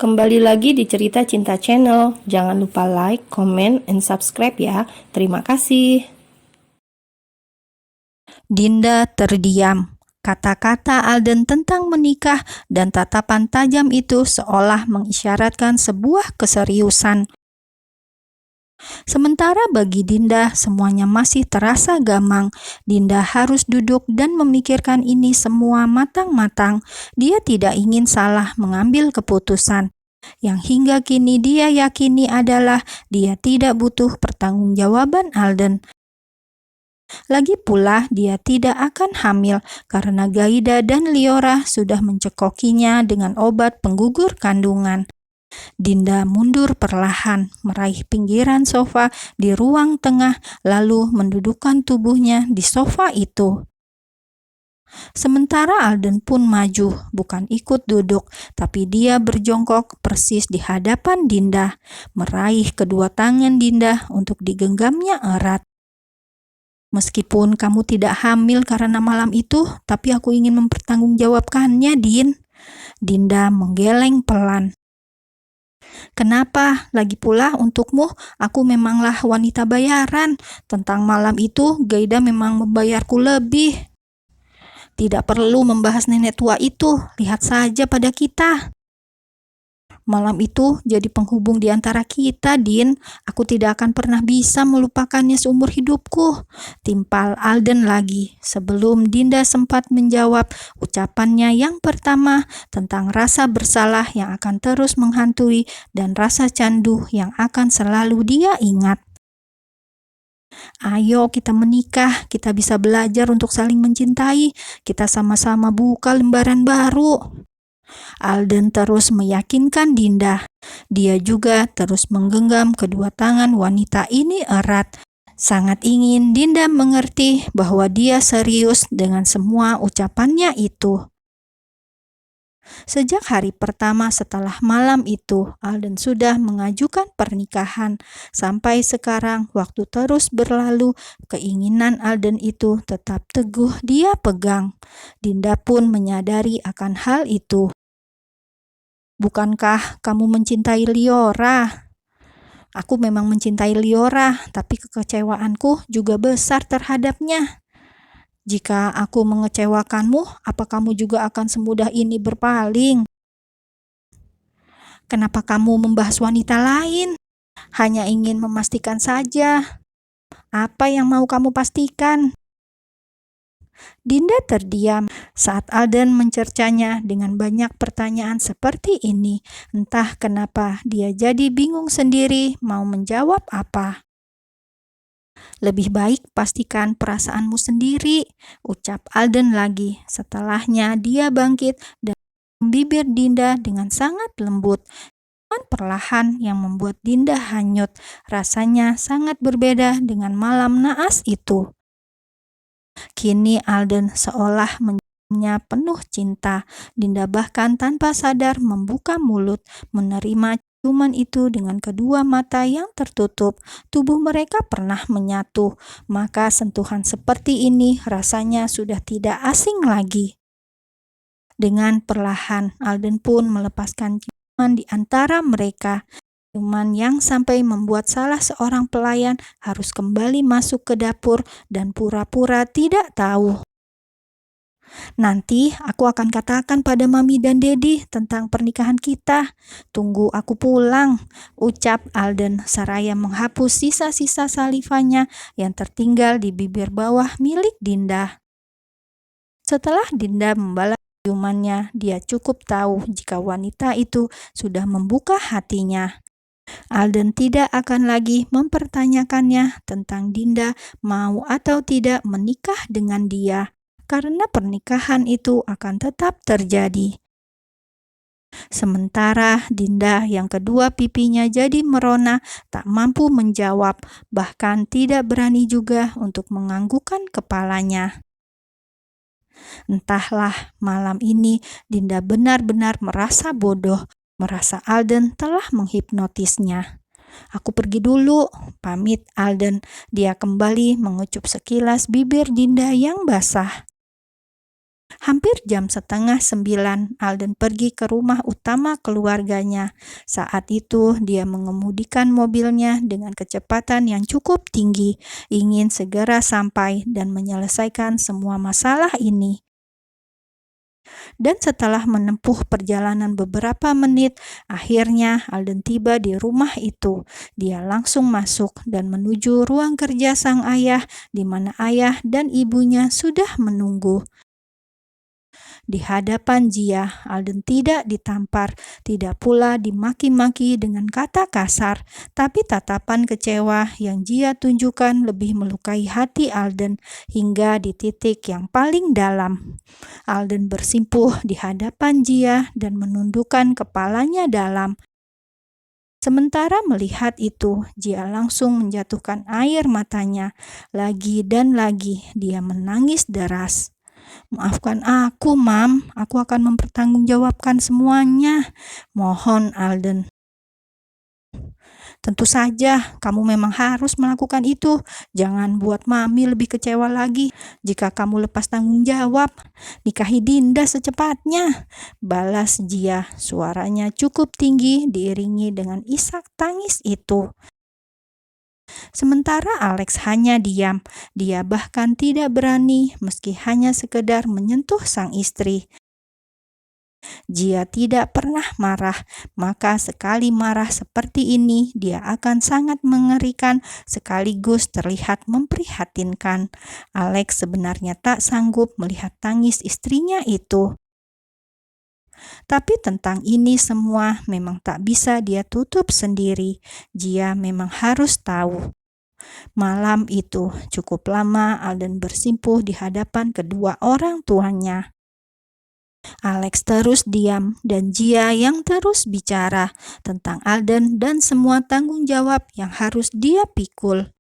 Kembali lagi di Cerita Cinta Channel. Jangan lupa like, comment, and subscribe ya. Terima kasih. Dinda terdiam. Kata-kata Alden tentang menikah dan tatapan tajam itu seolah mengisyaratkan sebuah keseriusan. Sementara bagi Dinda semuanya masih terasa gamang. Dinda harus duduk dan memikirkan ini semua matang-matang. Dia tidak ingin salah mengambil keputusan. Yang hingga kini dia yakini adalah dia tidak butuh pertanggungjawaban Alden. Lagi pula dia tidak akan hamil karena Gaida dan Liora sudah mencekokinya dengan obat penggugur kandungan. Dinda mundur perlahan, meraih pinggiran sofa di ruang tengah, lalu mendudukkan tubuhnya di sofa itu. Sementara Alden pun maju, bukan ikut duduk, tapi dia berjongkok persis di hadapan Dinda, meraih kedua tangan Dinda untuk digenggamnya erat. Meskipun kamu tidak hamil karena malam itu, tapi aku ingin mempertanggungjawabkannya, Din. Dinda menggeleng pelan. Kenapa? Lagi pula untukmu, aku memanglah wanita bayaran. Tentang malam itu, Gaida memang membayarku lebih. Tidak perlu membahas nenek tua itu, lihat saja pada kita. Malam itu jadi penghubung di antara kita, Din. Aku tidak akan pernah bisa melupakannya seumur hidupku. Timpal Alden lagi. Sebelum Dinda sempat menjawab ucapannya yang pertama tentang rasa bersalah yang akan terus menghantui dan rasa candu yang akan selalu dia ingat. Ayo kita menikah, kita bisa belajar untuk saling mencintai. Kita sama-sama buka lembaran baru. Alden terus meyakinkan Dinda. Dia juga terus menggenggam kedua tangan wanita ini erat. Sangat ingin Dinda mengerti bahwa dia serius dengan semua ucapannya itu. Sejak hari pertama setelah malam itu, Alden sudah mengajukan pernikahan. Sampai sekarang, waktu terus berlalu, keinginan Alden itu tetap teguh dia pegang. Dinda pun menyadari akan hal itu. Bukankah kamu mencintai Liora? Aku memang mencintai Liora, tapi kekecewaanku juga besar terhadapnya. Jika aku mengecewakanmu, apa kamu juga akan semudah ini berpaling? Kenapa kamu membahas wanita lain? Hanya ingin memastikan saja. Apa yang mau kamu pastikan? Dinda terdiam saat Alden mencercanya dengan banyak pertanyaan seperti ini. Entah kenapa dia jadi bingung sendiri mau menjawab apa. Lebih baik pastikan perasaanmu sendiri, ucap Alden lagi. Setelahnya dia bangkit dan membibir Dinda dengan sangat lembut. Perlahan yang membuat Dinda hanyut. Rasanya sangat berbeda dengan malam naas itu. Kini Alden seolah menjawabnya penuh cinta. Dinda bahkan tanpa sadar membuka mulut, menerima ciuman itu dengan kedua mata yang tertutup. Tubuh mereka pernah menyatu, maka sentuhan seperti ini rasanya sudah tidak asing lagi. Dengan perlahan, Alden pun melepaskan ciuman di antara mereka. Ciuman yang sampai membuat salah seorang pelayan harus kembali masuk ke dapur dan pura-pura tidak tahu. Nanti aku akan katakan pada Mami dan Dedi tentang pernikahan kita. Tunggu aku pulang, ucap Alden seraya menghapus sisa-sisa salivanya yang tertinggal di bibir bawah milik Dinda. Setelah Dinda membalas ciumannya, dia cukup tahu jika wanita itu sudah membuka hatinya. Alden tidak akan lagi mempertanyakannya tentang Dinda mau atau tidak menikah dengan dia, karena pernikahan itu akan tetap terjadi. Sementara Dinda yang kedua pipinya jadi merona, tak mampu menjawab, bahkan tidak berani juga untuk menganggukkan kepalanya. Entahlah, malam ini Dinda benar-benar merasa bodoh. Merasa Alden telah menghipnotisnya. Aku pergi dulu, pamit Alden. Dia kembali mengucup sekilas bibir Dinda yang basah. Hampir jam 8:30, Alden pergi ke rumah utama keluarganya. Saat itu, dia mengemudikan mobilnya dengan kecepatan yang cukup tinggi, ingin segera sampai dan menyelesaikan semua masalah ini. Dan setelah menempuh perjalanan beberapa menit, akhirnya Alden tiba di rumah itu. Dia langsung masuk dan menuju ruang kerja sang ayah, di mana ayah dan ibunya sudah menunggu. Di hadapan Jia, Alden tidak ditampar, tidak pula dimaki-maki dengan kata kasar, tapi tatapan kecewa yang Jia tunjukkan lebih melukai hati Alden hingga di titik yang paling dalam. Alden bersimpuh di hadapan Jia dan menundukkan kepalanya dalam. Sementara melihat itu, Jia langsung menjatuhkan air matanya. Lagi dan lagi dia menangis deras. "Maafkan aku, Mam. Aku akan mempertanggungjawabkan semuanya. Mohon, Alden." "Tentu saja, kamu memang harus melakukan itu. Jangan buat Mami lebih kecewa lagi. Jika kamu lepas tanggung jawab, nikahi Dinda secepatnya," balas Jia. Suaranya cukup tinggi diiringi dengan isak tangis itu. Sementara Alex hanya diam. Dia bahkan tidak berani meski hanya sekedar menyentuh sang istri. Jia tidak pernah marah, maka sekali marah seperti ini dia akan sangat mengerikan sekaligus terlihat memprihatinkan. Alex sebenarnya tak sanggup melihat tangis istrinya itu. Tapi tentang ini semua memang tak bisa dia tutup sendiri. Jia memang harus tahu. Malam itu cukup lama Alden bersimpuh di hadapan kedua orang tuanya. Alex terus diam dan Jia yang terus bicara tentang Alden dan semua tanggung jawab yang harus dia pikul.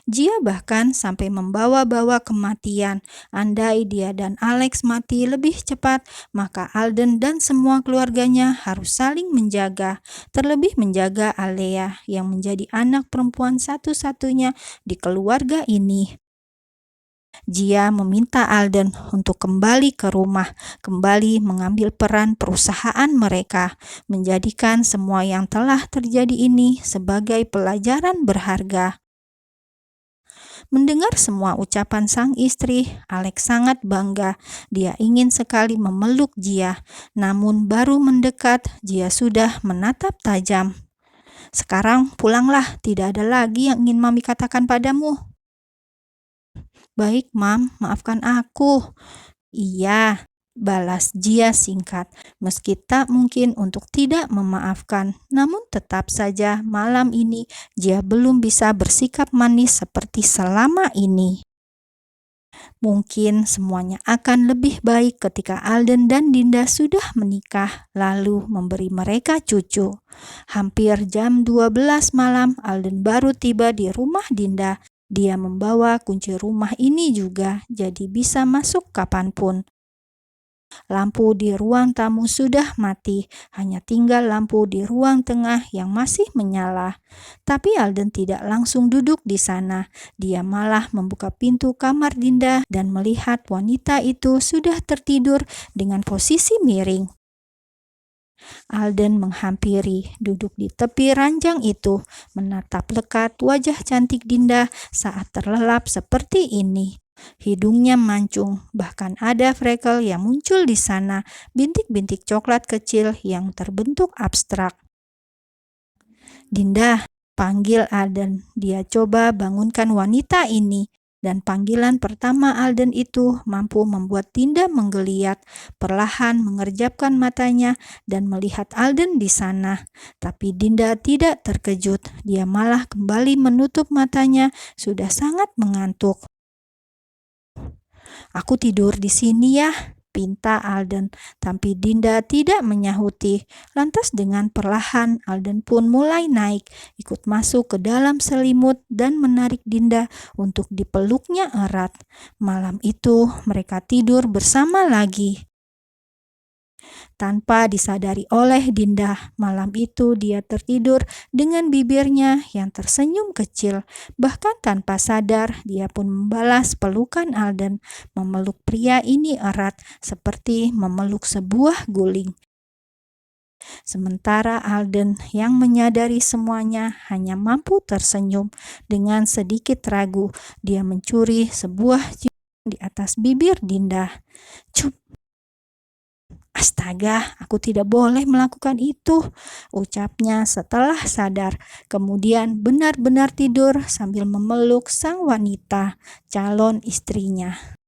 Jia bahkan sampai membawa-bawa kematian. Andai dia dan Alex mati lebih cepat, maka Alden dan semua keluarganya harus saling menjaga, terlebih menjaga Alea yang menjadi anak perempuan satu-satunya di keluarga ini. Jia meminta Alden untuk kembali ke rumah, kembali mengambil peran perusahaan mereka, menjadikan semua yang telah terjadi ini sebagai pelajaran berharga. Mendengar semua ucapan sang istri, Alex sangat bangga. Dia ingin sekali memeluk Jia, namun baru mendekat, Jia sudah menatap tajam. "Sekarang pulanglah, tidak ada lagi yang ingin Mami katakan padamu." "Baik, Mam, maafkan aku." "Iya," balas Jia singkat, meski tak mungkin untuk tidak memaafkan. Namun tetap saja malam ini Jia belum bisa bersikap manis seperti selama ini. Mungkin semuanya akan lebih baik ketika Alden dan Dinda sudah menikah lalu memberi mereka cucu. Hampir jam 12 malam Alden baru tiba di rumah Dinda. Dia membawa kunci rumah ini juga, jadi bisa masuk kapanpun. Lampu di ruang tamu sudah mati, hanya tinggal lampu di ruang tengah yang masih menyala. Tapi Alden tidak langsung duduk di sana. Dia malah membuka pintu kamar Dinda dan melihat wanita itu sudah tertidur dengan posisi miring. Alden menghampiri, duduk di tepi ranjang itu, menatap lekat wajah cantik Dinda saat terlelap seperti ini. Hidungnya mancung, bahkan ada freckle yang muncul di sana, bintik-bintik coklat kecil yang terbentuk abstrak. "Dinda," panggil Alden. Dia coba bangunkan wanita ini, dan panggilan pertama Alden itu mampu membuat Dinda menggeliat, perlahan mengerjapkan matanya dan melihat Alden di sana. Tapi Dinda tidak terkejut, dia malah kembali menutup matanya, sudah sangat mengantuk. "Aku tidur di sini ya," pinta Alden, tapi Dinda tidak menyahuti. Lantas dengan perlahan Alden pun mulai naik, ikut masuk ke dalam selimut dan menarik Dinda untuk dipeluknya erat. Malam itu mereka tidur bersama lagi. Tanpa disadari oleh Dinda, malam itu dia tertidur dengan bibirnya yang tersenyum kecil. Bahkan tanpa sadar, dia pun membalas pelukan Alden. Memeluk pria ini erat, seperti memeluk sebuah guling. Sementara Alden yang menyadari semuanya hanya mampu tersenyum dengan sedikit ragu. Dia mencuri sebuah ciuman di atas bibir Dinda. "Cup, astaga, aku tidak boleh melakukan itu," ucapnya setelah sadar. Kemudian benar-benar tidur sambil memeluk sang wanita, calon istrinya.